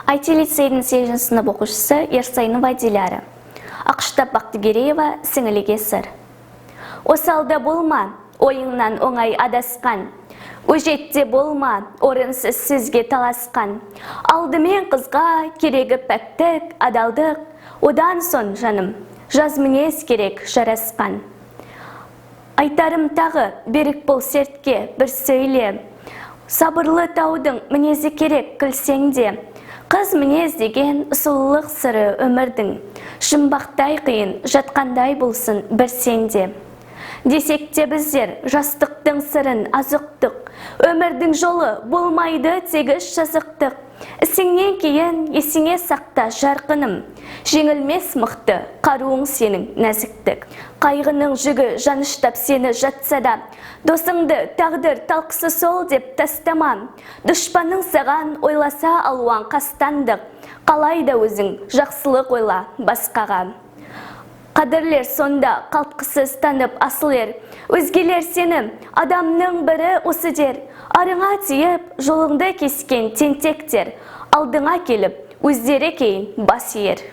IT-лицейдің 8 сынып оқушысы Ерсайнова Диляра. Ақштап Бақтыгереева сіңіліге сыр. Осалда болма, ойыңнан оңай адасқан. Өжетте болма, орынсыз сөзге таласқан. Алдымен қызға керегі пәктік, адалдық. Одан сон жаным, жаз мінез керек жарасқан. Айтарым тағы берік бол сертке бір сөйле. Сабырлы таудың мінезі керек күлсең де. Қыз мінез деген сұлулық сыры өмірдің. Жұмбақтай қиын жатқандай болсын бір сенде. Десек те біздер жастықтың сырын азықтық. Өмірдің жолы болмайды тегіс жазықтық. Ісіңнен кейін есіңе сақта жарқыным. Жеңілмес мықты қаруың сенің нәзіктік. Қайғының жүгі жаныштап сені жатса да, досыңды тағдыр талқысы сол деп тастама. Дұшпаның саған ойласа алуан қастандық. Қалайда өзің жақсылық ойла басқаға. Қадірлер сонда қалтқысыз танып асылер. Өзгелер сені адамның бірі осы дер. Арыңа тиіп жолыңды кескен тентектер. Алдыңа келіп өздері кейін бас иер.